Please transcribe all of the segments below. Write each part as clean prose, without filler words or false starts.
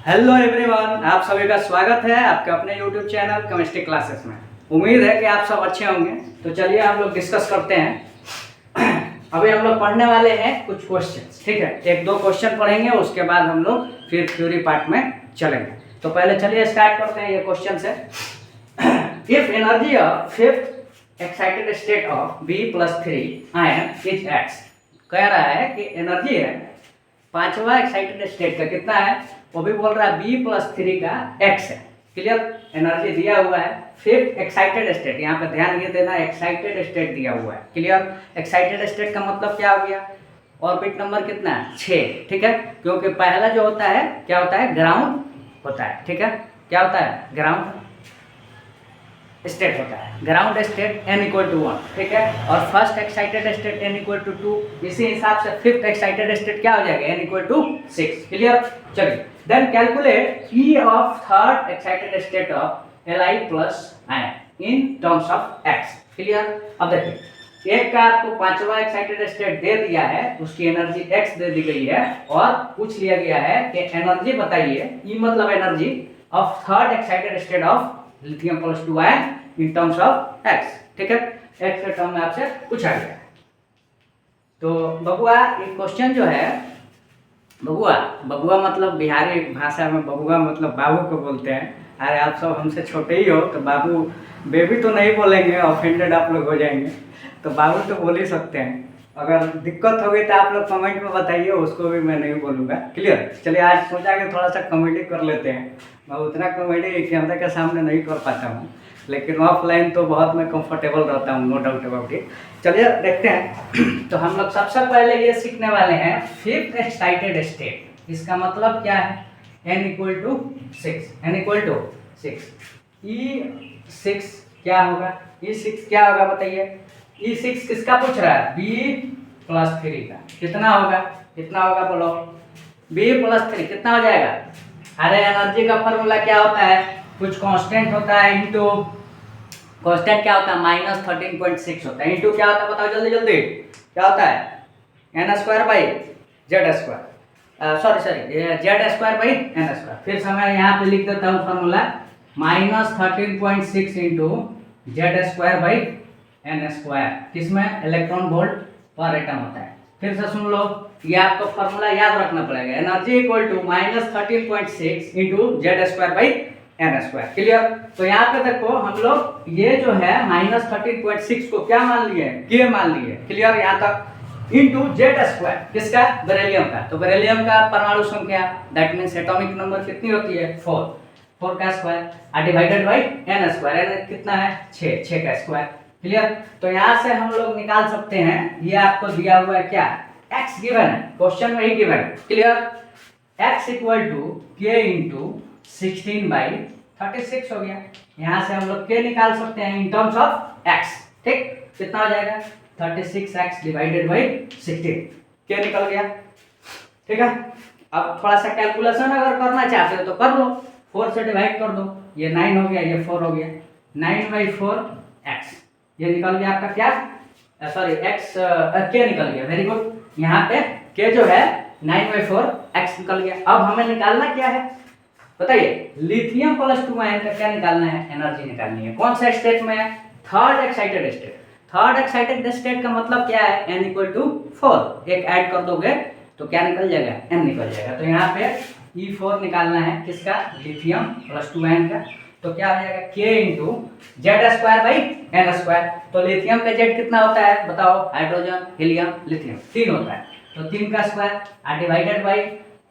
Hello everyone, आप सभी का स्वागत है आपके अपने यूट्यूब चैनल केमिस्ट्री क्लासेस में। उम्मीद है कि आप सब अच्छे होंगे। तो चलिए हम लोग डिस्कस करते हैं। अभी हम लोग पढ़ने वाले हैं कुछ क्वेश्चंस, ठीक है। एक दो क्वेश्चन पढ़ेंगे, उसके बाद हम लोग फिर थ्योरी पार्ट में चलेंगे। तो पहले चलिए स्टार्ट करते हैं। ये क्वेश्चन है, if energy of fifth excited state of B+3 ion is x। कह रहा है कि एनर्जी है पांचवा एक्साइटेड स्टेट का कितना है, वो भी बोल रहा है B+3 का x है। क्लियर, एनर्जी दिया हुआ है फिफ्थ एक्साइटेड स्टेट, यहाँ पे ध्यान ये देना, एक्साइटेड स्टेट दिया हुआ है। क्लियर, एक्साइटेड स्टेट का मतलब क्या हो गया, ऑर्बिट नंबर कितना है 6, ठीक है। क्योंकि पहला जो होता है क्या होता है, ग्राउंड होता है, ठीक है। क्या होता है, ग्राउंड स्टेट होता है, ग्राउंड स्टेट n=1, ठीक है। और फर्स्ट एक्साइटेड स्टेट n=2, इसी हिसाब से फिफ्थ एक्साइटेड स्टेट क्या हो जाएगा, n=6। क्लियर, चलिए then calculate E of third excited state of Li+ ion in terms of x। Clear, अब देखिए एक का आपको पांचवा एक्साइटेड स्टेट दे दिया है, उसकी एनर्जी x दे दी गई है, और पूछ लिया गया है कि एनर्जी बताइए, E मतलब energy of third excited state of Li+2 ion in terms of x, ठीक है। x के टर्म में आपसे पूछा गया है। तो बबुआ, ये क्वेश्चन जो है, बबुआ मतलब बिहारी भाषा में बबुआ मतलब बाबू को बोलते हैं। अरे आप सब हमसे छोटे ही हो तो बाबू, बेबी तो नहीं बोलेंगे, ऑफेंडेड आप लोग हो जाएंगे, तो बाबू तो बोल ही सकते हैं। अगर दिक्कत होगी तो आप लोग कमेंट में बताइए, उसको भी मैं नहीं बोलूँगा। क्लियर, चलिए आज सोचा कि थोड़ा सा कॉमेडी कर लेते हैं। मैं उतना कॉमेडी कैमरे के सामने नहीं कर पाता हूँ, लेकिन ऑफलाइन तो बहुत मैं कंफर्टेबल रहता हूँ, नो डाउट अबाउट इट। चलिए देखते हैं। तो हम लोग सबसे पहले ये सीखने वाले हैं फिफ्थ एक्साइटेड स्टेट। इसका मतलब क्या है, n=6, n=6। E6 क्या होगा, E6 क्या होगा बताइए। E6 किसका पूछ रहा है, B+3 का। कितना होगा, कितना होगा बोलो, B+3 कितना हो जाएगा। अरे एनर्जी का फॉर्मूला क्या होता है, कुछ कांस्टेंट होता है इंटू, कांस्टेंट क्या होता है -13.6 होता है, इंटू क्या होता है बताओ जल्दी जल्दी, क्या होता है n²/z², सॉरी z²/n²। फिर से मैं यहाँ पे लिख देता हूँ फॉर्मूला, -13.6 इंटू z²/n², किसमें, इलेक्ट्रॉन वोल्ट पर एटम होता है। फिर से सुन लो, ये आपको फॉर्मूला याद रखना पड़ेगा, एनर्जी =-13.6 इंटू z²/n²। क्लियर, तो यहाँ पे देखो हम लोग ये जो है -13.6 को क्या मान लिए, के मान लिए। क्लियर, यहाँ तक, इंटू z², किसका, बेरिलियम का। तो बेरिलियम का परमाणु संख्या, दैट मीन्स एटॉमिक नंबर कितनी होती है, 4 का square, divided by n², n कितना है 6 का स्क्वायर। क्लियर, तो यहाँ से हम लोग निकाल सकते हैं, ये आपको दिया हुआ है क्या, x गिवन है, क्वेश्चन में ही गिवन है। क्लियर, x = k × 16/36 हो गया। यहाँ से हम लोग k निकाल सकते हैं इन टर्म्स ऑफ x, ठीक। कितना हो जाएगा 36x डिवाइडेड बाई 16, k निकल गया, ठीक है। अब थोड़ा सा कैलकुलेशन अगर करना चाहते हो तो कर लो, 4 से डिवाइड कर दो, ये 9 हो गया, ये 4 हो गया, 9/4x, ये निकल गया आपका क्या, सॉरी x, k निकल गया, वेरी गुड। यहाँ पे k जो है 9/4x निकल गया। अब हमें निकालना क्या है बताइए, Li+2 आयन का क्या निकालना है, एनर्जी निकालनी है। कौन सा स्टेट में है, third excited state. Third excited state का मतलब क्या है, n=4, एक ऐड कर दोगे तो क्या निकल जाएगा, n निकल जाएगा। तो यहाँ पे E4 निकालना है, किसका, Li+2 आयन का। तो क्या हो जाएगा, k × z²/n²। तो लिथियम का z कितना होता है बताओ, हाइड्रोजन, हीलियम, लिथियम 3 होता है, तो 3 का स्क्वायर, डिवाइडेड बाई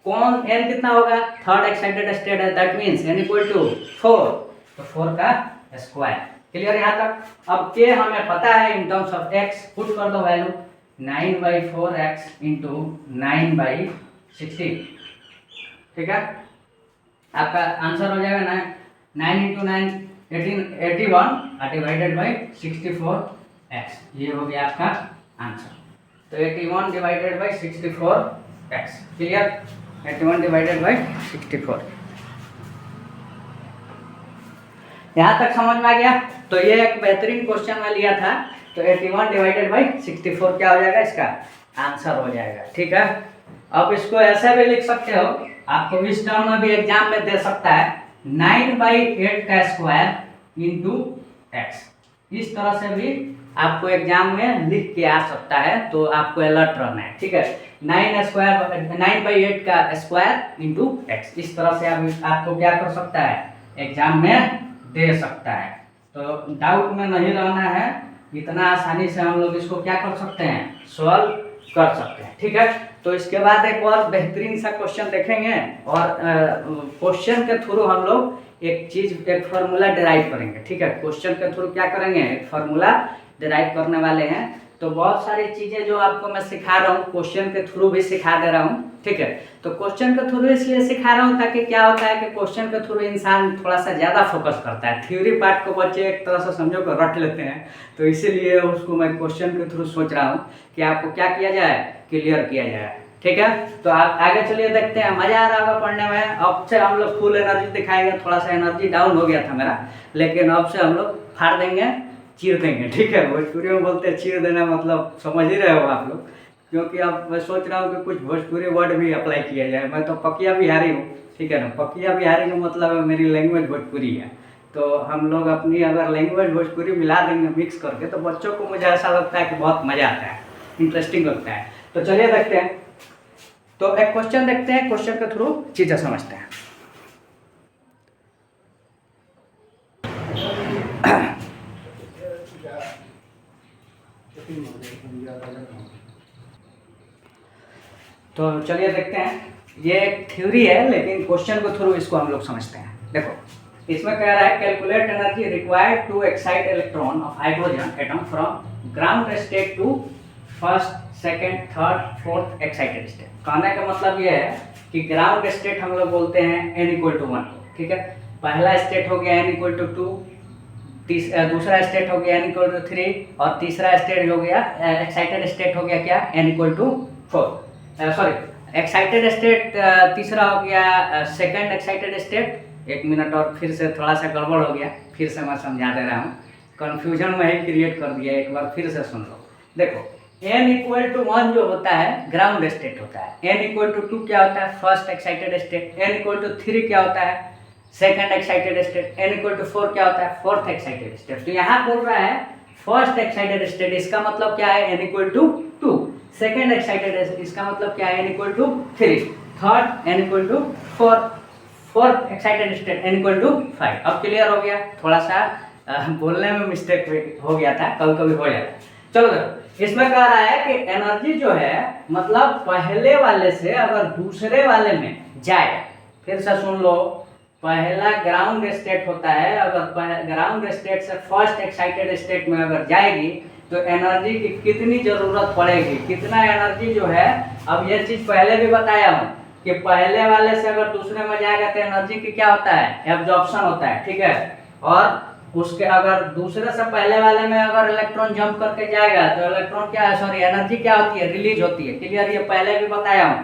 कौन, n कितना होगा, थर्ड एक्साइटेड स्टेट है, दैट मींस n=4, तो 4 का स्क्वायर। क्लियर यहाँ तक। अब k हमें पता है इन टर्म्स ऑफ x, पुट कर दो वैल्यू, 9/4x × 9/16, ठीक है। आपका आंसर हो जाएगा 9 × 9 81, डिवाइडेड बाई 64x, ये हो गया आपका आंसर। तो 81 divided by 64x, clear, 81 divided by 64। यहाँ तक समझ में आ गया। तो ये एक बेहतरीन क्वेश्चन में लिया था, तो 81 डिवाइडेड बाई 64 क्या हो जाएगा, इसका आंसर हो जाएगा, ठीक है। अब इसको ऐसा भी लिख सकते हो आपको इस टर्म में भी एग्जाम में दे सकता है 9/8 का स्क्वायर इंटू एक्स। इस तरह से भी आपको एग्जाम में लिख के आ सकता है, तो आपको अलर्ट रहना है, ठीक है। 9/8 का स्क्वायर इंटू एक्स, इस तरह से आपको क्या कर सकता है, एग्जाम में दे सकता है। तो डाउट में नहीं रहना है, इतना आसानी से हम लोग इसको क्या कर सकते हैं, सॉल्व कर सकते हैं, ठीक है। तो इसके बाद एक और बेहतरीन सा क्वेश्चन देखेंगे, और क्वेश्चन के थ्रू हम लोग एक फार्मूला डिराइव करेंगे, ठीक है। क्वेश्चन के थ्रू क्या करेंगे, एक फार्मूला डिराइव करने वाले हैं। तो बहुत सारी चीज़ें जो आपको मैं सिखा रहा हूँ क्वेश्चन के थ्रू भी सिखा दे रहा हूँ, ठीक है। तो क्वेश्चन के थ्रू इसलिए सिखा रहा हूँ ताकि क्या होता है कि क्वेश्चन के थ्रू इंसान थोड़ा सा ज़्यादा फोकस करता है। थ्योरी पार्ट को बच्चे एक तरह से समझो कि रट लेते हैं, तो इसीलिए उसको मैं क्वेश्चन के थ्रू सोच रहा हूँ कि आपको क्या किया जाए, क्लियर किया जाए, ठीक है। तो आप आगे चलिए देखते हैं, मज़ा आ रहा होगा पढ़ने में। अब से हम लोग फुल एनर्जी दिखाएंगे, थोड़ा सा एनर्जी डाउन हो गया था मेरा, लेकिन अब से हम लोग फाड़ देंगे, चीर देंगे, ठीक है। भोजपुरी में बोलते हैं चीर देना, मतलब समझ ही रहे हो आप लोग, क्योंकि अब मैं सोच रहा हूँ कि कुछ भोजपुरी वर्ड भी अप्लाई किया जाए। मैं तो पकिया बिहारी हूँ, ठीक है ना। पकिया बिहारी का मतलब है मेरी लैंग्वेज भोजपुरी है, तो हम लोग अपनी अगर लैंग्वेज भोजपुरी मिला देंगे मिक्स करके, तो बच्चों को मुझे ऐसा लगता है कि बहुत मज़ा आता है, इंटरेस्टिंग लगता है। तो चलिए देखते हैं, तो एक क्वेश्चन देखते हैं, क्वेश्चन के थ्रू चीज़ें समझते हैं। तो चलिए देखते हैं, ये एक थ्योरी है लेकिन क्वेश्चन के थ्रू इसको हम लोग समझते हैं। देखो इसमें कह रहा है calculate energy required to excite electron of hydrogen atom from ground state to first, second, third, fourth excited state. कहने का मतलब ये है कि ग्राउंड स्टेट हम लोग बोलते हैं n=1, ठीक है। पहला स्टेट हो गया n=2, दूसरा स्टेट हो गया n=3, और तीसरा स्टेट हो गया एक्साइटेड स्टेट हो गया क्या, n=4। सॉरी, एक्साइटेड स्टेट तीसरा हो गया सेकंड एक्साइटेड स्टेट। एक मिनट और फिर से थोड़ा सा गड़बड़ हो गया, फिर से मैं समझा दे रहा हूँ, कन्फ्यूजन में ही क्रिएट कर दिया, एक बार फिर से सुन लो। देखो n=1 जो होता है ग्राउंड स्टेट होता है, n=2 क्या होता है, फर्स्ट एक्साइटेड स्टेट, n=3 क्या होता है, सेकंड एक्साइटेड स्टेट, n=4 क्या होता है, फोर्थ एक्साइटेड स्टेट। तो यहाँ बोल रहा है फर्स्ट एक्साइटेड स्टेट, इसका मतलब क्या है, n=2, सेकेंड एक्साइटेड इसका मतलब क्या है, n=3, third n=4, fourth excited state n=5। अब क्लियर हो गया, थोड़ा सा बोलने में मिस्टेक हो गया था, कभी कभी हो जाता है। चलो इसमें कह रहा है कि एनर्जी जो है मतलब पहले वाले से अगर दूसरे वाले में जाए, फिर से सुन लो, पहला ग्राउंड स्टेट होता है, अगर ग्राउंड स्टेट से फर्स्ट एक्साइटेड स्टेट में अगर जाएगी तो एनर्जी की कितनी ज़रूरत पड़ेगी, कितना एनर्जी जो है। अब ये चीज़ पहले भी बताया हूँ कि पहले वाले से अगर दूसरे में जाएगा तो एनर्जी की क्या होता है, एब्जॉर्प्शन होता है, ठीक है। और उसके अगर दूसरे से पहले वाले में अगर इलेक्ट्रॉन जंप करके जाएगा तो इलेक्ट्रॉन क्या है, सॉरी एनर्जी क्या होती है, रिलीज होती है। क्लियर, ये पहले भी बताया हूँ,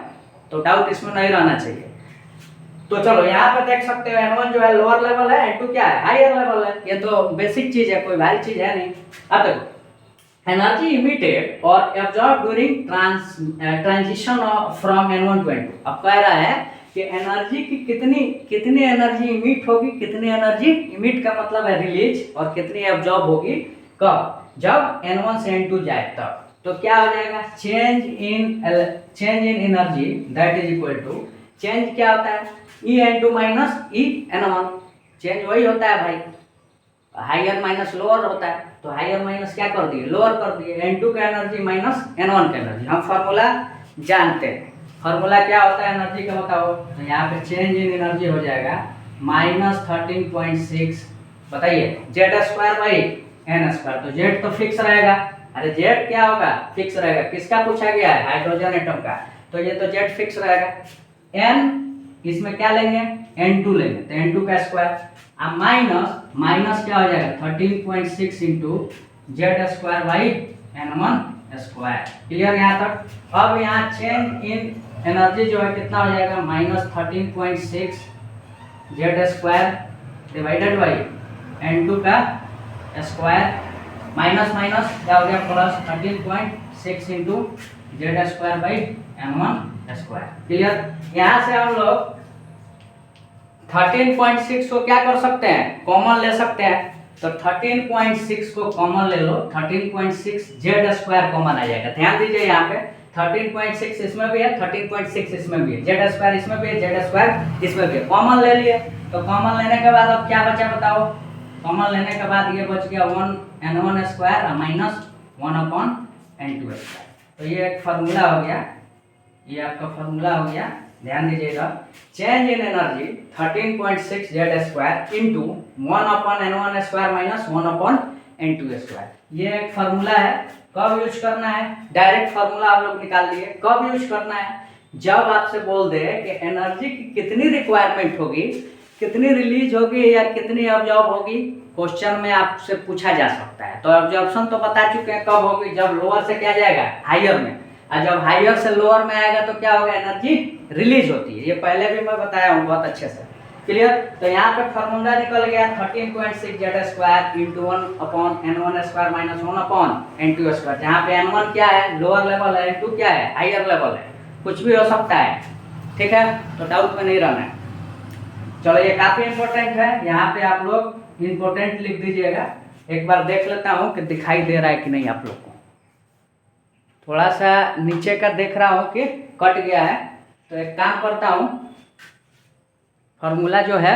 तो डाउट इसमें नहीं रहना चाहिए। तो चलो यहाँ पे देख सकते हो n1 जो है लोअर लेवल है, n2 क्या है, हायर लेवल है। ये तो बेसिक चीज है, कोई भारी चीज है नहीं। अब देखो एनर्जी इमिटेड और absorb during transition from n1 to n2। अब कह रहा है कि एनर्जी की कितनी एनर्जी इमिट होगी, कितनी एनर्जी इमिट का मतलब है रिलीज, और कितनी एब्जॉर्ब होगी कब, जब n1 से n2 जाए तब। तो क्या हो जाएगा, change in energy that is equal to, change क्या होता है, E(n2 - E(n1)। चेंज वही होता है भाई, हायर माइनस लोअर होता है, तो हायर माइनस क्या कर दिए, लोअर कर दिए, n2 का एनर्जी माइनस n1 का एनर्जी। हम फार्मूला जानते हैं, फार्मूला क्या होता है एनर्जी का बताओ। तो यहाँ पे चेंज इन एनर्जी हो जाएगा -13.6, बताइए, Z²/n²। तो Z तो फिक्स रहेगा, अरे Z क्या होगा, फिक्स रहेगा। किसका पूछा गया है, हाइड्रोजन एटम का, तो ये तो Z फिक्स रहेगा। n इसमें क्या लेंगे, n2 लेंगे, तो n2 का स्क्वायर, अब माइनस क्या हो जाएगा 13.6 इंटू Z²/n1²। क्लियर यहाँ तक। अब यहाँ चेंज इन एनर्जी जो है कितना हो जाएगा, -13.6 Z² डिवाइडेड बाई n2 का स्क्वायर, माइनस क्या हो गया plus 13.6 into Z square by n1 square. Clear. यहाँ से हम लोग 13.6 को क्या कर सकते हैं, कॉमन ले सकते हैं। तो 13.6 को कॉमन ले लो, 13.6 जेड स्क्वायर कॉमन आ जाएगा। ध्यान दीजिए यहाँ पे 13.6 इसमें भी है, 13.6 इसमें भी है, जेड स्क्वायर इसमें भी है, जेड स्क्वायर इसमें भी है। कॉमन ले लिए, तो कॉमन लेने के बाद अब क्या बचा बताओ। कॉमन लेने के बाद ये बच गया 1n1 square minus 1/n2 square. तो ये एक फार्मूला हो गया, ये आपका फार्मूला हो गया। ध्यान दीजिएगा, change in energy 13.6 Z square into 1/n1 square minus 1/n2 square. ये एक फार्मूला है। कब यूज करना है, डायरेक्ट फार्मूला आप लोग निकाल लिए। कब यूज करना है, जब आपसे बोल दे कि एनर्जी की कितनी रिक्वायरमेंट होगी, कितनी रिलीज होगी या कितनी ऑब्जॉर्ब होगी, क्वेश्चन में आपसे पूछा जा सकता है। तो ऑब्जॉर्प्शन तो बता चुके हैं कब होगी, जब लोअर से क्या जाएगा हायर में, और जब हायर से लोअर में आएगा तो क्या होगा, एनर्जी रिलीज होती है। ये पहले भी मैं बताया हूँ बहुत अच्छे से। क्लियर। तो यहाँ पे फार्मूला निकल गया 13.6 Z square into 1/n1 square minus 1/n2 square. जहाँ पे n1 क्या है, लोअर लेवल है, n2 क्या है, हायर लेवल है। कुछ भी हो सकता है, ठीक है, तो डाउट में नहीं रहना है। चलो ये काफी इंपॉर्टेंट है, यहाँ पे आप लोग इंपॉर्टेंट लिख दीजिएगा। एक बार देख लेता हूँ कि दिखाई दे रहा है कि नहीं आप लोग को। थोड़ा सा नीचे का देख रहा हूँ कि कट गया है, तो एक काम करता हूँ, फार्मूला जो है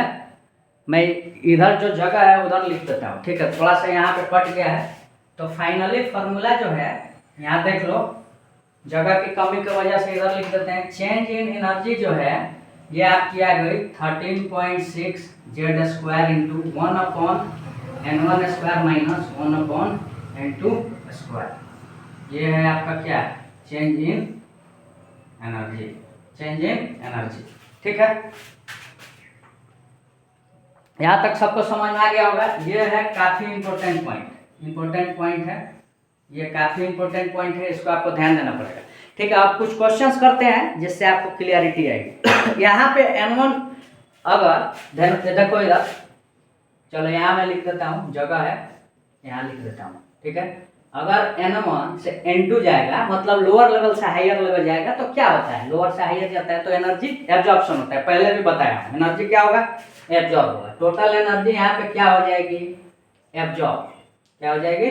मैं इधर जो जगह है उधर लिख देता हूँ, ठीक है। थोड़ा सा यहाँ पे कट गया है, तो फाइनली फार्मूला जो है यहाँ देख लो, जगह की कमी की वजह से इधर लिख देते हैं। चेंज इन एनर्जी जो है ये आपकी आ गई 13.6 Z square into 1/n1 square minus 1/n2 square. ये है आपका क्या, change in energy, change in energy, ठीक है। यहाँ तक सबको समझ में आ गया होगा। ये है काफी इंपॉर्टेंट पॉइंट, इंपॉर्टेंट पॉइंट है ये, काफी इंपॉर्टेंट पॉइंट है, इसको आपको ध्यान देना पड़ेगा, ठीक है। आप कुछ क्वेश्चंस करते हैं जिससे आपको क्लियरिटी आएगी। यहाँ पे n1 अगर देखो इधर, चलो यहाँ मैं लिख देता हूँ, जगह है यहाँ लिख देता हूँ, ठीक है। अगर n1 से n2 जाएगा, मतलब लोअर लेवल से हायर लेवल जाएगा, तो क्या होता है, लोअर से हायर जाता है तो एनर्जी एब्जॉर्प्शन होता है। पहले भी बताया, एनर्जी क्या होगा, एब्जॉर्ब होगा। टोटल एनर्जी यहाँ पे क्या हो जाएगी, एब्जॉर्ब, क्या हो जाएगी,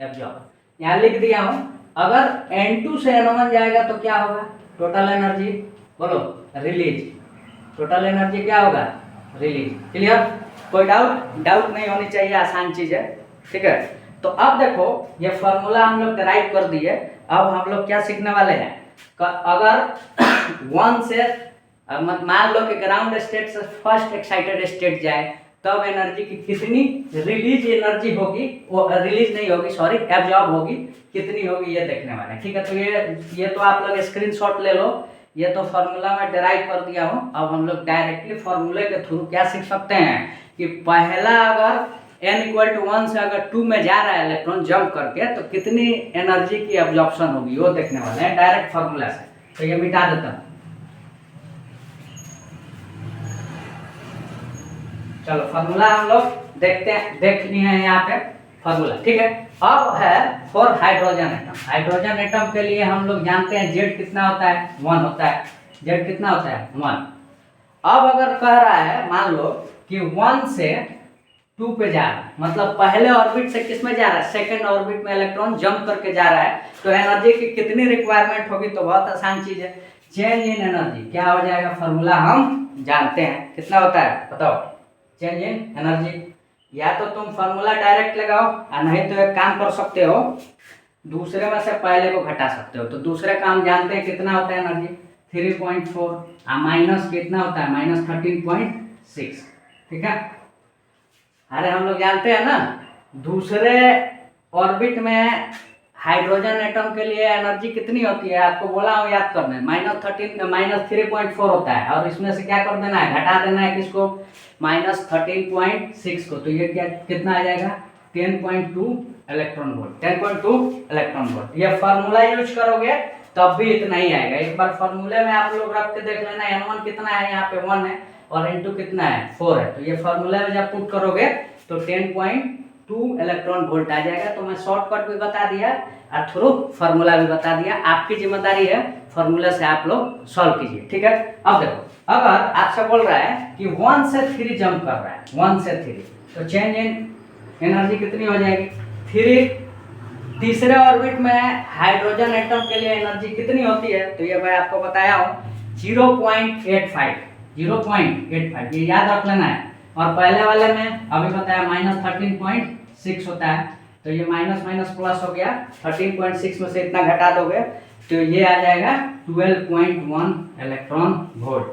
एब्जॉर्ब। यहाँ लिख दिया हूँ, अगर n2 से n1 जाएगा तो क्या होगा, टोटल एनर्जी, बोलो, रिलीज। टोटल एनर्जी क्या होगा, रिलीज। क्लियर। कोई डाउट नहीं होनी चाहिए, आसान चीज है, ठीक है। तो अब देखो ये फार्मूला हम लोग डिराइव कर दिए। अब हम लोग क्या सीखने वाले हैं, अगर 1 से मान लो कि ग्राउंड स्टेट से फर्स्ट एक्साइटेड स्टेट जाए, तब एनर्जी की कितनी रिलीज एनर्जी होगी, वो रिलीज नहीं होगी, सॉरी, एब्जॉर्ब होगी, कितनी होगी ये देखने वाले हैं, ठीक है। तो ये तो आप लोग स्क्रीनशॉट ले लो, ये तो फार्मूला में डिराइव कर दिया हूँ। अब हम लोग डायरेक्टली फार्मूले के थ्रू क्या सीख सकते हैं कि पहला अगर n=1 से अगर 2 में जा रहा है इलेक्ट्रॉन जंप करके, तो कितनी एनर्जी की एब्जॉर्प्शन होगी वो देखने वाले हैं डायरेक्ट फार्मूला से। तो ये मिटा देता हूँ, चलो फार्मूला हम लोग देखते हैं, देख लिए हैं यहाँ पे फार्मूला, ठीक है। अब है for hydrogen atom. Hydrogen atom के लिए हम लोग जानते हैं जेड कितना होता है, 1 होता है। जेड कितना होता है, 1। अब अगर कह रहा है मान लो कि 1 से 2 पे जा रहा है, मतलब पहले ऑर्बिट से किस में जा रहा है, सेकंड ऑर्बिट में इलेक्ट्रॉन जंप करके जा रहा है, तो एनर्जी की कितनी रिक्वायरमेंट होगी, तो बहुत आसान चीज है, चेंज इन एनर्जी क्या हो जाएगा, फार्मूला हम जानते हैं, कितना होता है बताओ, चेंज इन एनर्जी। या तो तुम फार्मूला डायरेक्ट लगाओ, और नहीं तो एक काम कर सकते हो, दूसरे में से पहले को घटा सकते हो। तो दूसरे का हम जानते हैं कितना होता है एनर्जी, 3.4, और माइनस कितना होता है, माइनस 13.6, ठीक है। अरे हम लोग जानते हैं ना, दूसरे ऑर्बिट में हाइड्रोजन एटम के लिए एनर्जी कितनी होती है, आपको बोला हूँ याद करना है, -3.4 होता है, और इसमें से क्या कर देना है, घटा देना है किसको, -13.6 को। तो ये क्या कितना आ जाएगा, 10.2 इलेक्ट्रॉन वोल्ट, 10.2 इलेक्ट्रॉन वोल्ट। ये फार्मूला यूज करोगे तब भी इतना ही आएगा। एक बार फार्मूले में आप लोग रख के देख लेना, n1 कितना है, यहाँ पे 1 है, और n2 कितना है, 4 है। तो ये फार्मूला में जब पुट करोगे तो 10.2 इलेक्ट्रॉन वोल्ट आ जाएगा। तो मैं शॉर्टकट भी बता दिया, और थ्रू फार्मूला भी बता दिया। आपकी जिम्मेदारी है फार्मूला से आप लोग सॉल्व कीजिए, ठीक है। अब देखो, अगर आपसे बोल रहा है कि 1 से 3 जंप कर रहा है, 1 से 3, तो चेंज इन एनर्जी कितनी हो जाएगी? 3। तीसरे ऑर्बिट में हाइड्रोजन एटम के लिए एनर्जी कितनी होती है? तो ये मैं आपको बताया हूँ 0.85, 0.85, ये याद रख लेना है। और पहले वाले में अभी बताया -13.6 होता है, तो ये माइनस माइनस प्लस हो गया, 13.6 में से इतना घटा दोगे तो ये आ जाएगा 12.1 इलेक्ट्रॉन वोल्ट।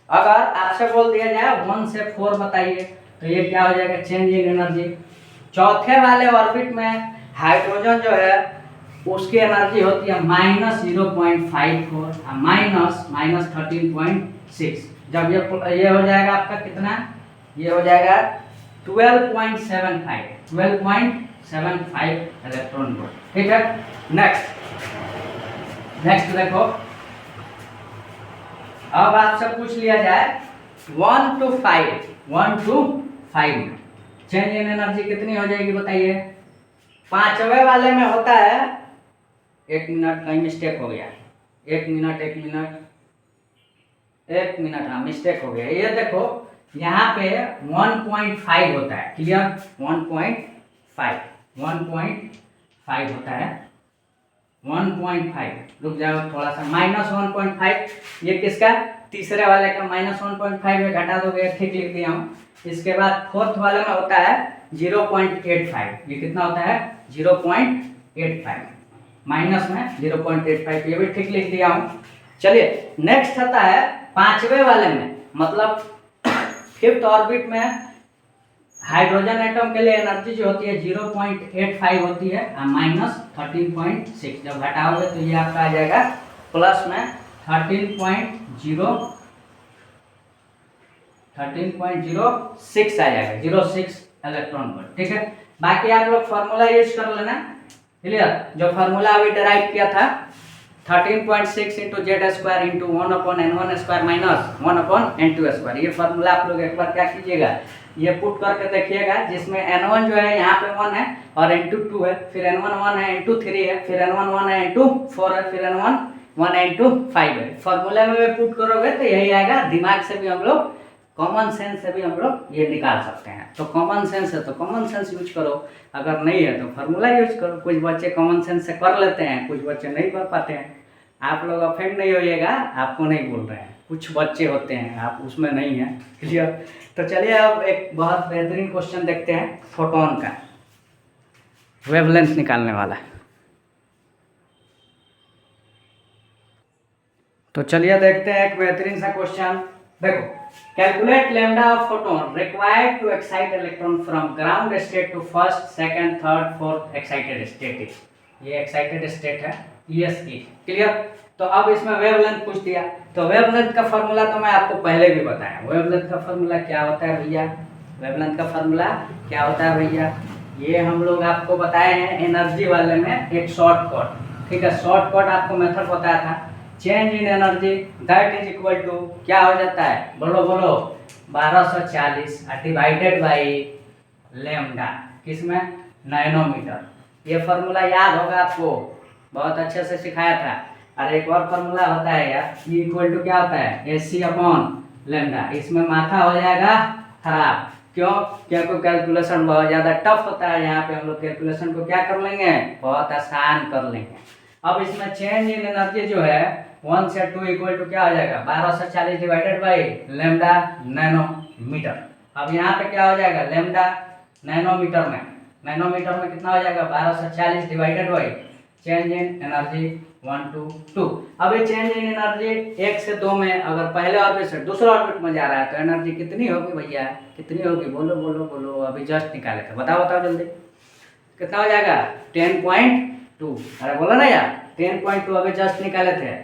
अगर आपसे बोल दिया जाए 1 से 4 बताइए, तो ये क्या हो जाएगा? Change in energy. चौथे वाले ऑर्बिट में हाइड्रोजन जो है उसकी एनर्जी होती है -0.54 माइनस 13.6। जब ये हो जाएगा आपका कितना? ये हो जाएगा 12.75 इलेक्ट्रॉन वोल्ट, ठीक है। नेक्स्ट देखो, अब आपसे पूछ लिया जाए 1 to 5 में चेंज इन एनर्जी कितनी हो जाएगी बताइए? पांचवे वाले में होता है, 1 मिनट, कहीं मिस्टेक हो गया, 1 मिनट, हाँ मिस्टेक हो गया। ये देखो यहाँ पे 1.5 होता है, क्लियर? 1.5 होता है, 1.5, रुक जाओ थोड़ा सा, -1.5, ये किसका? तीसरे वाले का -1.5 में घटा दोगे, ठीक लिख दिया हूँ। इसके बाद फोर्थ वाले में होता है 0.85, ये कितना होता है? 0.85, माइनस में 0.85, ये भी ठीक लिख दिया हूँ। चलिए नेक्स्ट आता है पांचवे वाले में, मतलब 5th ऑर्बिट में हाइड्रोजन एटम के लिए एनर्जी जो होती है 0.85 होती है, -13.6। जब घटाओगे तो ये आपका आ जाएगा प्लस में 13.06 आ जाएगा, 06 इलेक्ट्रॉन वोल्ट, ठीक है। बाकी आप लोग फार्मूला यूज कर लेना, क्लियर? जो फार्मूला अभी डिराइव किया था 13.6 × Z² × 1/n1² माइनस 1/n2², ये फार्मूला आप लोग एक बार क्या कीजिएगा, ये पुट करके देखिएगा, जिसमें n1 जो है यहाँ पे 1 है और n2 2 है, फिर n1 1 है, n2 3 है, फिर n1 1 है, n2 4 है, फिर n1 1 n2 5 है। फार्मूला में पुट करोगे तो यही आएगा। दिमाग से भी हम लोग, कॉमन सेंस से भी हम लोग ये निकाल सकते हैं। तो कॉमन सेंस है तो कॉमन सेंस यूज करो, अगर नहीं है तो फार्मूला यूज करो। कुछ बच्चे कॉमन सेंस से कर लेते हैं, कुछ बच्चे नहीं कर पाते हैं। आप लोग अफेक्ट नहीं होइएगा, आपको नहीं बोल रहे हैं, कुछ बच्चे होते हैं, आप उसमें नहीं हैं, क्लियर? तो चलिए अब एक बहुत बेहतरीन क्वेश्चन देखते हैं, फोटोन का वेवलेंथ निकालने वाला। तो चलिए देखते हैं एक बेहतरीन सा क्वेश्चन। देखो, calculate lambda of photon required to excite electron from ground state to first, second, third, fourth excited state. ये एक्साइटेड स्टेट है ESE, क्लियर? तो अब इसमें वेवलेंथ पूछ दिया, तो वेवलेंथ का फार्मूला तो मैं आपको पहले भी बताया। वेवलेंथ का फार्मूला क्या होता है भैया? वेवलेंथ का फार्मूला क्या होता है भैया? ये हम लोग आपको बताए हैं एनर्जी वाले में एक शॉर्टकट, ठीक है। शॉर्टकट आपको मेथड बताया था, change in energy that is equal to क्या हो जाता है? बोलो 1240 डिवाइडेड बाई लैम्डा, किसमें? नैनोमीटर। ये फार्मूला याद होगा आपको, बहुत अच्छे से सिखाया था। और एक और फार्मूला होता है यार, E इक्वल टू क्या होता है? AC/लैम्डा। इसमें माथा हो जाएगा खराब, क्यों? क्योंकि कैलकुलेशन बहुत ज़्यादा टफ होता है। यहाँ पे हम लोग कैलकुलेशन को क्या कर लेंगे? बहुत आसान कर लेंगे। अब इसमें चेंज इन एनर्जी जो है 1 से 2 इक्वल टू क्या हो जाएगा? 1240 डिवाइडेड बाई लैम्डा नैनोमीटर। अब यहाँ पे क्या हो जाएगा? लैम्डा नैनोमीटर में कितना हो जाएगा? 1240 divided by change in energy 1 to 2। अब ये चेंज इन एनर्जी 1 से 2 में अगर पहले ऑर्बिट से दूसरे ऑर्बिट में जा रहा है तो एनर्जी कितनी होगी भैया? कितनी होगी? बोलो, अभी जस्ट निकाले थे, बताओ जल्दी, कितना हो जाएगा? 10.2। अरे बोलो ना यार, 10.2 अभी जस्ट निकाले थे,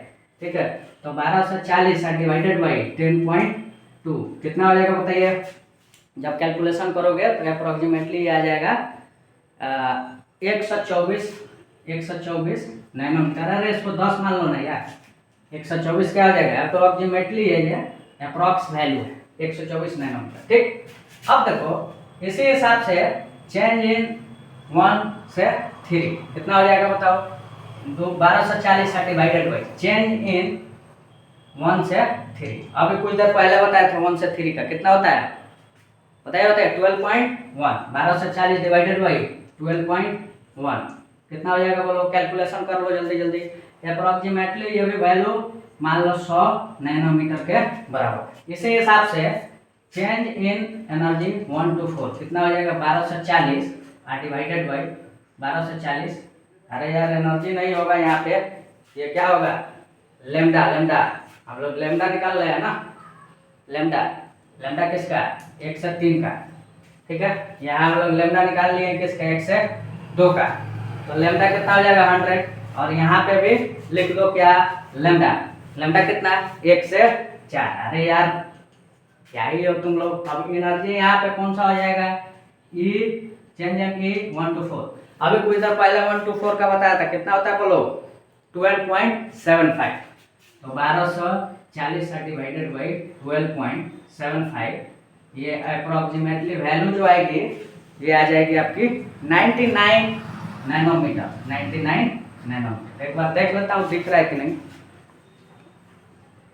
ठीक है। तो 1240 डिवाइडेड बाई 10.2 कितना हो जाएगा बताइए? जब कैलकुलेशन करोगे तो अप्रोक्सीमेटली आ जाएगा 124 नैनोमीटर। अरे इसको 10 मान लो ना यार, 124 क्या हो जाएगा? अप्रोक्सीमेटली ये अप्रॉक्स वैल्यू है 124 नैनोमीटर, ठीक। अब देखो इसी हिसाब से चेंज इन 1 से 3 कितना हो जाएगा बताओ? 1240 का डिवाइडेड बाई चेंज इन 1 से 3। अभी कुछ देर पहले बताया था 1 से 3 का कितना होता है बताइए, होता है 12.1। 1240 डिवाइडेड बाई 12.1 कितना हो जाएगा बोलो, कैलकुलेशन कर लो जल्दी जल्दी। अप्रोक्सीमेटली ये भी वैल्यू मान लो 100 नैनोमीटर के बराबर। इसी हिसाब से चेंज इन एनर्जी 1 to 4 कितना हो जाएगा 1240 डिवाइडेड बाई 1240। अरे यार एनर्जी नहीं होगा यहाँ पे, ये क्या होगा लेमडा। लेमडा हम लोग लेमडा निकाल रहे हैं ना, लेमडा। लेमडा किसका 1 से 3 का, ठीक है। यहाँ हम लोग लेमडा निकाल लिए किसका 1 से 2 का, तो लेमडा कितना हो जाएगा 100। और यहाँ पे भी लिख दो क्या लेमडा। लेमडा कितना 1 से 4। अरे यार क्या ही हो तुम लोग। अब एनर्जी यहाँ पे कौन सा हो जाएगा ई चेंज इन ई 1 to 4। अभी कुछ देर पहले 1 to 4 का बताया था कितना होता है बोलो 12.75। तो 1240 का डिवाइडेड बाई 12.75 ये अप्रोक्सीमेटली वैल्यू जो आएगी ये आ जाएगी आपकी 99 नैनोमीटर। 99 नैनोमीटर। एक बार देख लेता हूँ दिख रहा है कि नहीं।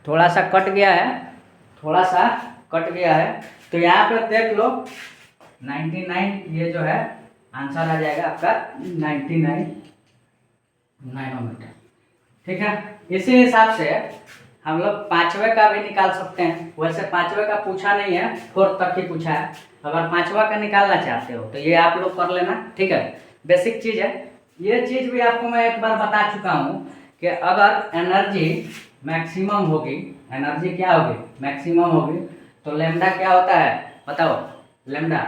थोड़ा सा कट गया है, थोड़ा सा कट गया है, तो यहाँ पे देख लो 99 ये जो है आंसर आ जाएगा आपका 99 नैनोमीटर, ठीक है। इसी हिसाब से हम लोग पांचवे का भी निकाल सकते हैं। वैसे पांचवे का पूछा नहीं है, 4 तक ही पूछा है। अगर पांचवा का निकालना चाहते हो तो ये आप लोग कर लेना, ठीक है। बेसिक चीज़ है ये चीज़ भी आपको मैं एक बार बता चुका हूँ कि अगर एनर्जी मैक्सिमम होगी, एनर्जी क्या होगी मैक्सिमम होगी, तो लेमडा क्या होता है बताओ। लेमडा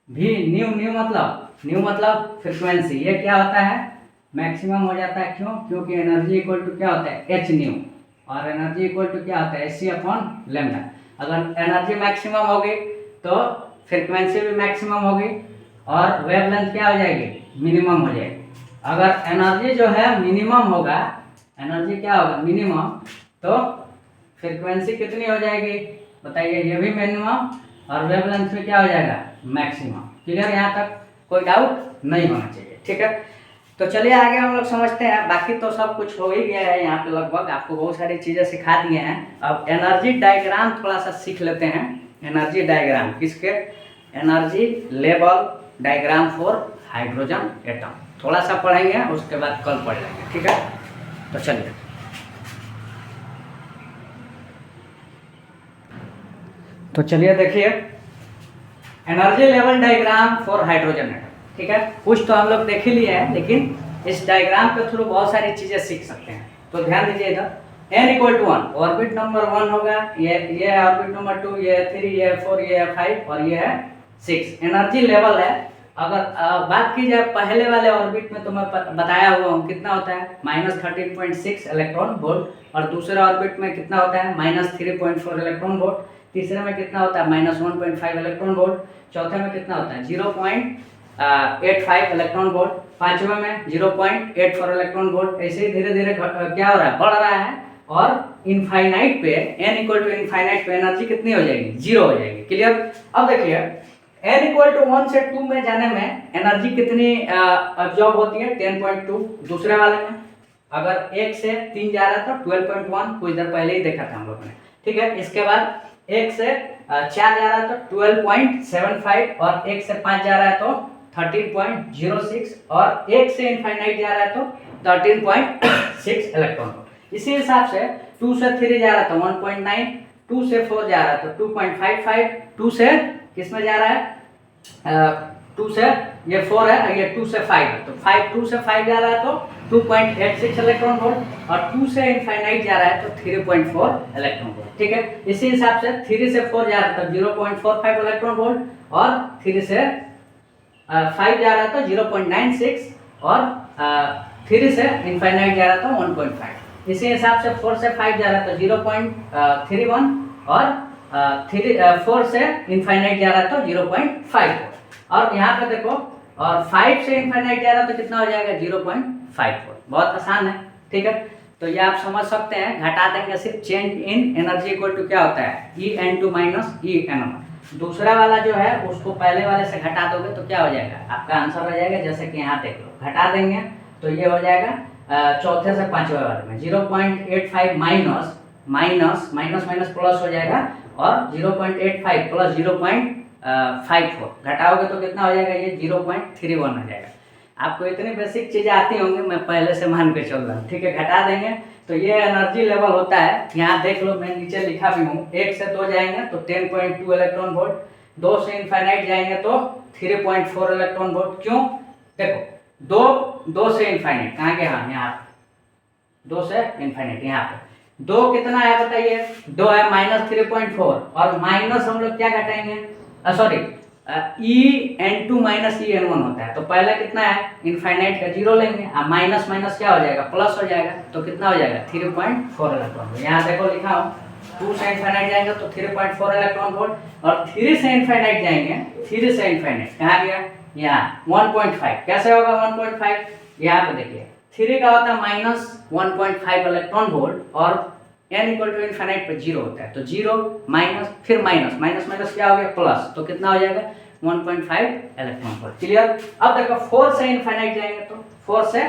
भी न्यू मतलब फ्रिक्वेंसी, ये क्या होता है मैक्सिमम हो जाता है। क्यों? क्योंकि एनर्जी इक्वल टू क्या होता है एच न्यू, और एनर्जी इक्वल टू क्या होता है एच सी अपॉन लेमडा। अगर एनर्जी मैक्सिमम होगी तो फ्रिक्वेंसी भी मैक्सिमम होगी और वेवलेंथ क्या हो जाएगी मिनिमम हो जाएगी। अगर एनर्जी जो है मिनिमम होगा, एनर्जी क्या होगा मिनिमम, तो फ्रिक्वेंसी कितनी हो जाएगी बताइए, ये भी मिनिमम और वेवलेंथ में क्या हो जाएगा मैक्सिमम। क्लियर? यहाँ तक कोई डाउट नहीं होना चाहिए, ठीक है। तो चलिए आगे हम लोग समझते हैं। बाकी तो सब कुछ हो ही गया है यहाँ पे, लगभग आपको बहुत सारी चीज़ें सिखा दिए हैं। अब एनर्जी डायग्राम थोड़ा सा सीख लेते हैं। एनर्जी डायग्राम किसके, energy level diagram for hydrogen atom थोड़ा सा पढ़ेंगे, उसके बाद कल पढ़ लेंगे, ठीक है। तो चलिए देखिए energy level diagram for hydrogen atom, ठीक है। कुछ तो हम लोग देख ही लिए हैं, लेकिन इस डायग्राम के थ्रू बहुत सारी चीज़ें सीख सकते हैं। तो ध्यान दीजिए इधर n equal to 1 orbit number 1 होगा, ये ऑर्बिट नंबर 2, ये 3, ये 4, ये 5 और ये है 6। एनर्जी लेवल है। अगर बात की जाए पहले वाले ऑर्बिट में तो मैं बताया हुआ हूँ कितना होता है -13.6 इलेक्ट्रॉन वोल्ट, और दूसरे ऑर्बिट में कितना होता है -3.4 इलेक्ट्रॉन वोल्ट, तीसरे में कितना होता है -1.5 इलेक्ट्रॉन वोल्ट, चौथे में कितना होता है 0.85 इलेक्ट्रॉन वोल्ट, पांचवें में 0.84 इलेक्ट्रॉन वोल्ट। ऐसे ही धीरे धीरे क्या हो रहा है बढ़ रहा है, और इनफाइनाइट पे n इक्वल टू इनफाइनाइट पे एनर्जी कितनी हो जाएगी 0 हो जाएगी। क्लियर? अब देखिए n इक्वल टू 1 से 2 में जाने में एनर्जी कितनी अब्जॉर्ब होती है 10.2 दूसरे वाले में। अगर 1 से 3 जा रहा है तो 12.1, कुछ देर पहले ही देखा था हम लोगों ने, ठीक है। इसके बाद 1 से 4 जा रहा है तो 12.75, और 1 से 5 जा रहा है तो 13.06, और 1 से इनफाइनाइट जा रहा है तो 13.6 इलेक्ट्रॉन वोल्ट। इसी हिसाब से 2 से 3 जा रहा है तो 1.9, 2 से 4 जा रहा है तो 2.55, 2 से किस में जा रहा है 2 से ये 4 है, ये 2 से 5 है, तो 2 से 5 जा रहा है तो 2.86 इलेक्ट्रॉन वोल्ट, और 2 से इनफाइनाइट जा रहा है तो 3.4 इलेक्ट्रॉन वोल्ट, ठीक है। इसी हिसाब से 3 से 4 जा रहा है तो 0.45 इलेक्ट्रॉन वोल्ट, और 3 से 5 जा रहा है तो 0.96, और 3 से इनफाइनाइट जा रहा है तो 1.5। इसी हिसाब से 4 से 5 जा रहा है तो 0.31, और 4 से इनफाइनाइट जा रहा है तो 0.54, और यहाँ पे देखो और 5 से इनफाइनाइट जा रहा है तो कितना हो जाएगा 0.54। बहुत आसान है, ठीक है। तो ये आप समझ सकते हैं, घटा देंगे सिर्फ change in energy equal to क्या होता है En2 माइनस En1। दूसरा वाला जो है उसको पहले वाले से घटा दोगे तो क्या हो जाएगा आपका आंसर हो जाएगा, जैसे कि यहाँ देख लो घटा देंगे तो ये हो जाएगा चौथे से पांचवे वाले में 0.85 minus minus minus minus plus हो जाएगा और 0.85 प्लस 0.54 घटाओगे तो कितना हो जाएगा, ये 0.31 हो जाएगा। आपको इतनी बेसिक चीज़ें आती होंगी, मैं पहले से मान के चल रहा हूँ, ठीक है। घटा देंगे तो ये एनर्जी लेवल होता है, यहाँ देख लो मैं नीचे लिखा भी हूँ। 1 से 2 जाएंगे तो 10.2 इलेक्ट्रॉन वोल्ट, 2 से इनफाइनाइट जाएंगे तो 3.4 इलेक्ट्रॉन वोल्ट। क्यों, देखो 2 से इनफाइनाइट कहाँ के, हाँ यहाँ 2 से इनफाइनाइट यहाँ पे 2 कितना है बताइए, 2 है -3.4 और माइनस हम लोग क्या घटाएंगे, सॉरी En2 माइनस En1 होता है। तो पहला कितना है, इनफाइनाइट का 0 लेंगे, माइनस माइनस क्या हो जाएगा, प्लस हो जाएगा, तो कितना हो जाएगा 3.4 इलेक्ट्रॉन। यहाँ देखो लिखा हूँ 2 से इनफाइनाइट जाएंगे तो 3.4 इलेक्ट्रॉन वोल्ट और 3 से इनफाइनाइट जाएंगे, 3 से इनफाइनाइट कहाँ गया, यहाँ 1.5। कैसे होगा 1.5, यहाँ पे देखिए 3 का होता है -1.5 इलेक्ट्रॉन वोल्ट और n इक्वल टू इनफाइनाइट पे 0 होता है। तो 0 माइनस फिर माइनस माइनस माइनस क्या हो गया, प्लस, तो कितना हो जाएगा 1.5 इलेक्ट्रॉन वोल्ट। क्लियर। अब देखो 4 से इनफाइनाइट जाएंगे तो 4 से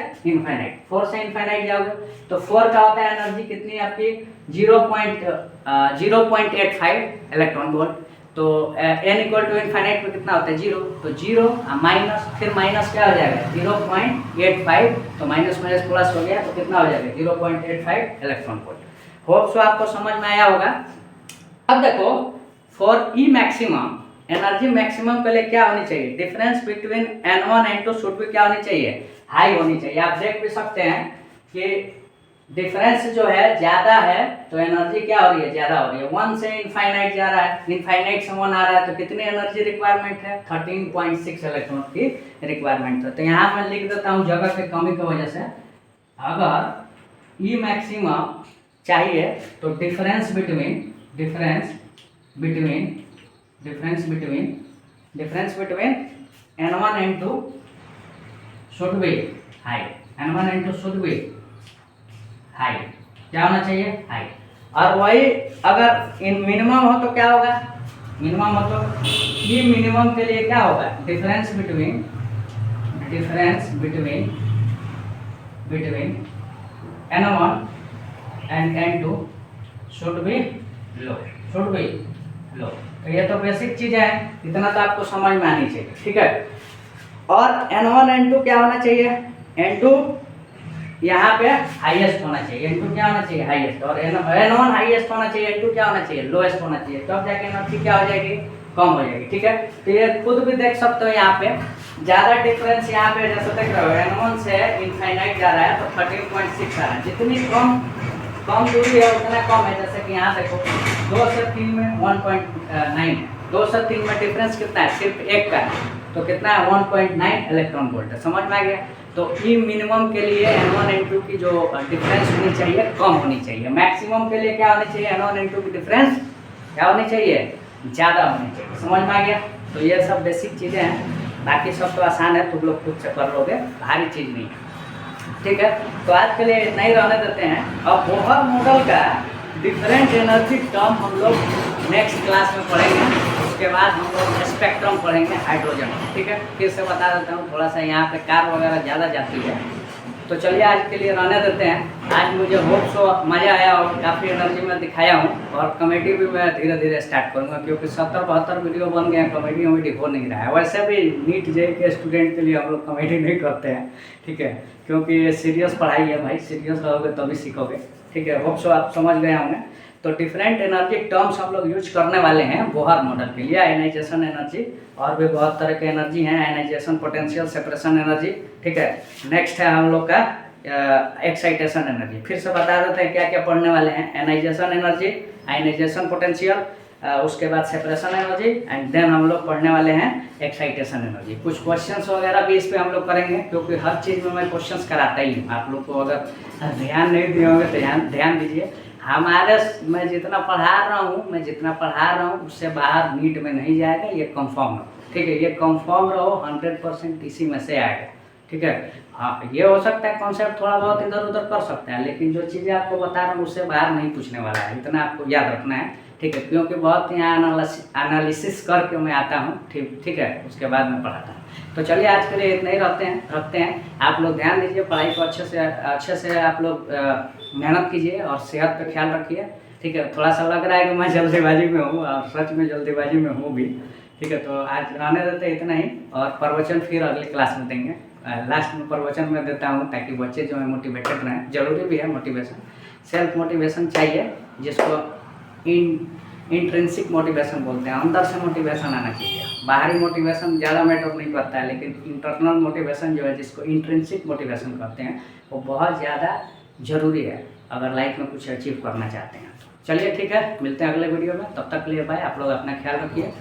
इनफाइनाइट जाओगे तो 4 का होता है एनर्जी कितनी आपकी 0.85 इलेक्ट्रॉन वोल्ट। तो n इक्वल टू इनफाइनाइट पे कितना होता है 0, तो 0 माइनस फिर माइनस क्या हो जाएगा 0.85, तो माइनस माइनस प्लस हो गया तो कितना हो जाएगा 0.85 इलेक्ट्रॉन वोल्ट। होप सो आपको समझ में आया होगा। अब देखो for E maximum, energy maximum के लिए क्या होनी चाहिए, difference between n1 n2 should भी क्या होनी चाहिए, हाई होनी चाहिए। आप देख भी सकते हैं कि डिफरेंस जो है ज्यादा है तो एनर्जी क्या हो रही है, ज्यादा हो रही है। 1 से इनफाइनाइट जा रहा है, इनफाइनाइट से 1 आ रहा है तो कितनी एनर्जी रिक्वायरमेंट है, 13.6 इलेक्ट्रॉन की रिक्वायरमेंट है। तो यहाँ मैं लिख देता हूँ जगह की कमी की वजह से, अगर ई मैक्सिमम चाहिए तो difference between n1 n2 should be high, n1 n2 should be high, क्या होना चाहिए, हाई। और वही अगर इन मिनिमम हो तो क्या होगा, मिनिमम हो तो ये मिनिमम के लिए क्या होगा, difference between n1 and n2 should be low। तो ये तो बेसिक चीज़ है, इतना तो आपको समझ में आनी चाहिए, ठीक है। और n1 n2 क्या होना चाहिए, n2 यहाँ पे हाईएस्ट होना चाहिए, n2 क्या होना चाहिए, हाईएस्ट, और n1 हाईएस्ट होना चाहिए, n2 क्या होना चाहिए, लोएस्ट होना चाहिए। तब जाके एनर्जी क्या हो जाएगी, कम हो जाएगी, ठीक है। तो ये खुद भी देख सकते हो, यहाँ पे ज़्यादा डिफरेंस यहाँ पे जैसे देख रहे हो n1 से इनफाइनाइट जा रहा है तो 13.6 आ रहा है। जितनी कम दूरी है उतना कम है। जैसे कि यहाँ देखो 2 से 3 में 1.9 है, 2 से 3 में डिफरेंस कितना है, सिर्फ 1 का है, तो कितना है 1.9 इलेक्ट्रॉन वोल्ट है। समझ में आ गया। तो ई मिनिमम के लिए n1 n2 की जो डिफरेंस होनी चाहिए कम होनी चाहिए, मैक्सिमम के लिए क्या होनी चाहिए, n1 n2 की डिफरेंस क्या होनी चाहिए, ज़्यादा होनी चाहिए। समझ में आ गया। तो ये सब बेसिक चीज़ें हैं, बाकी सब तो आसान है, तुम लोग खुद से कर लोगे, भारी चीज़ नहीं है, ठीक है। तो आज के लिए इतना ही रहने देते हैं। अब बोहर मॉडल का डिफरेंट एनर्जी टर्म हम लोग नेक्स्ट क्लास में पढ़ेंगे, उसके बाद हम लोग स्पेक्ट्रम पढ़ेंगे हाइड्रोजन, ठीक है। फिर से बता देता हूँ, थोड़ा सा यहाँ पे कार वगैरह ज़्यादा जाती है, तो चलिए आज के लिए रहने देते हैं। आज मुझे होप सो मज़ा आया और काफ़ी एनर्जी में दिखाया हूँ, और कॉमेडी भी मैं धीरे धीरे स्टार्ट करूँगा, क्योंकि 70-72 वीडियो बन गए हैं, कॉमेडी हो नहीं रहा है। वैसे भी नीट जे के स्टूडेंट के लिए हम लोग कॉमेडी नहीं करते हैं, ठीक है, क्योंकि ये सीरियस पढ़ाई है भाई, सीरियस रहोगे तभी सीखोगे, ठीक है। होप सो आप समझ गए होंगे। तो डिफरेंट एनर्जी टर्म्स हम लोग यूज करने वाले हैं बोहर मॉडल के लिए, आयनाइजेशन एनर्जी, और भी बहुत तरह के एनर्जी हैं, आयनाइजेशन, पोटेंशियल, सेपरेशन एनर्जी, ठीक है। नेक्स्ट है हम लोग का एक्साइटेशन एनर्जी। फिर से बता देते हैं क्या क्या पढ़ने वाले हैं, एनाइजेशन एनर्जी, आयनाइजेशन पोटेंशियल, उसके बाद सेपरेशन एनर्जी, एंड देन हम लोग पढ़ने वाले हैं एक्साइटेशन एनर्जी। कुछ क्वेश्चंस वगैरह भी इस पे हम लोग करेंगे, क्योंकि हर चीज़ में मैं क्वेश्चंस कराता ही हूँ। आप लोग को अगर ध्यान नहीं दिए होंगे तो ध्यान दीजिए। मैं जितना पढ़ा रहा हूँ उससे बाहर नीट में नहीं जाएगा, ये कंफर्म है, ठीक है। ये कंफर्म रहो, 100% इसी में से आएगा, ठीक है। हाँ, ये हो सकता है कॉन्सेप्ट थोड़ा बहुत इधर उधर कर सकते हैं, लेकिन जो चीज़ें आपको बता रहा हूँ उससे बाहर नहीं पूछने वाला है, इतना आपको याद रखना है। ठीक है, क्योंकि बहुत यहाँ एनालिसिस करके मैं आता हूँ, ठीक है, उसके बाद मैं पढ़ाता हूँ। तो चलिए आज के लिए इतना ही रखते हैं। आप लोग ध्यान दीजिए, पढ़ाई को अच्छे से आप लोग मेहनत कीजिए और सेहत पे ख्याल रखिए, ठीक है। थोड़ा सा लग रहा है कि मैं जल्दीबाजी में हूँ और सच में जल्दीबाजी में हूँ भी, ठीक है। तो आज रहने देते इतना ही, और प्रवचन फिर अगली क्लास में देंगे। लास्ट में प्रवचन में देता हूँ ताकि बच्चे जो है मोटिवेटेड रहें। जरूरी भी है मोटिवेशन, सेल्फ मोटिवेशन चाहिए, जिसको इंट्रिंसिक मोटिवेशन बोलते हैं। अंदर से मोटिवेशन आना चाहिए, बाहरी मोटिवेशन ज़्यादा मैटर नहीं करता है, लेकिन इंटरनल मोटिवेशन जो है, जिसको इंट्रिंसिक मोटिवेशन कहते हैं, वो बहुत ज़्यादा ज़रूरी है अगर लाइफ में कुछ अचीव करना चाहते हैं। चलिए ठीक है, मिलते हैं अगले वीडियो में, तब तक के लिए बाय। आप लोग अपना ख्याल रखिए।